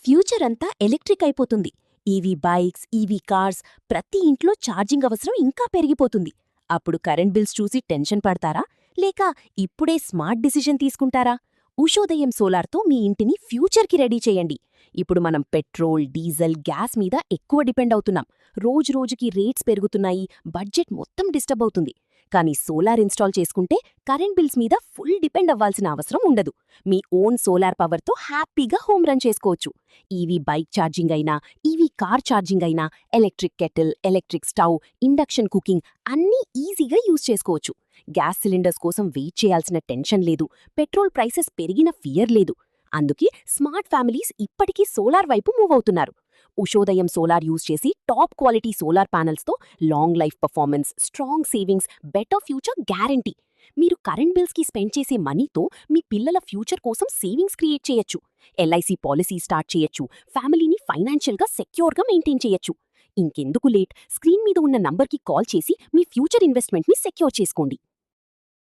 Future అంతా electric అయిపోతుంది. EV bikes, EV cars, ప్రతి ఇంట్లో ఛార్జింగ్ అవసరం ఇంకా పెరిగిపోతుంది. అప్పుడు కరెంట్ బిల్స్ చూసి టెన్షన్ పడతారా? లేక ఇప్పుడే స్మార్ట్ డిసిషన్ తీసుకుంటారా? ఉషోదయం సోలార్తో మీ ఇంటిని ఫ్యూచర్కి రెడీ చేయండి. ఇప్పుడు మనం పెట్రోల్, డీజిల్, గ్యాస్ మీద ఎక్కువ డిపెండ్ అవుతున్నాం. రోజురోజుకి రేట్స్ పెరుగుతున్నాయి, బడ్జెట్ మొత్తం డిస్టర్బ్ అవుతుంది. కానీ సోలార్ ఇన్స్టాల్ చేసుకుంటే కరెంట్ బిల్స్ మీద ఫుల్ డిపెండ్ అవ్వాల్సిన అవసరం ఉండదు. మీ ఓన్ సోలార్ పవర్తో హ్యాపీగా హోమ్ రన్ చేసుకోవచ్చు. ఈవీ బైక్ ఛార్జింగ్ అయినా, ఈవీ కార్ ఛార్జింగ్ అయినా, electric kettle, electric stove, induction cooking అన్నీ ఈజీగా యూజ్ చేసుకోవచ్చు. గ్యాస్ సిలిండర్స్ కోసం వెయిట్ చేయాల్సిన టెన్షన్ లేదు. పెట్రోల్ ప్రైసెస్ పెరిగిన ఫియర్ లేదు. అందుకే స్మార్ట్ ఫ్యామిలీస్ ఇప్పటికీ సోలార్ వైపు మూవ్ అవుతున్నారు. ఉషోదయం సోలార్ యూజ్ చేసి top quality solar ప్యానెల్స్తో long life performance, strong savings, better future guarantee. మీరు కరెంట్ బిల్స్కి స్పెండ్ చేసే మనీతో మీ పిల్లల ఫ్యూచర్ కోసం సేవింగ్స్ క్రియేట్ చేయొచ్చు. ఎల్ఐసి పాలసీ స్టార్ట్ చేయొచ్చు. ఫ్యామిలీని ఫైనాన్షియల్గా సెక్యూర్గా మెయింటైన్ చేయొచ్చు. ఇంకెందుకు లేట్? స్క్రీన్ మీద ఉన్న నంబర్కి కాల్ చేసి మీ ఫ్యూచర్ ఇన్వెస్ట్మెంట్ని సెక్యూర్ చేసుకోండి.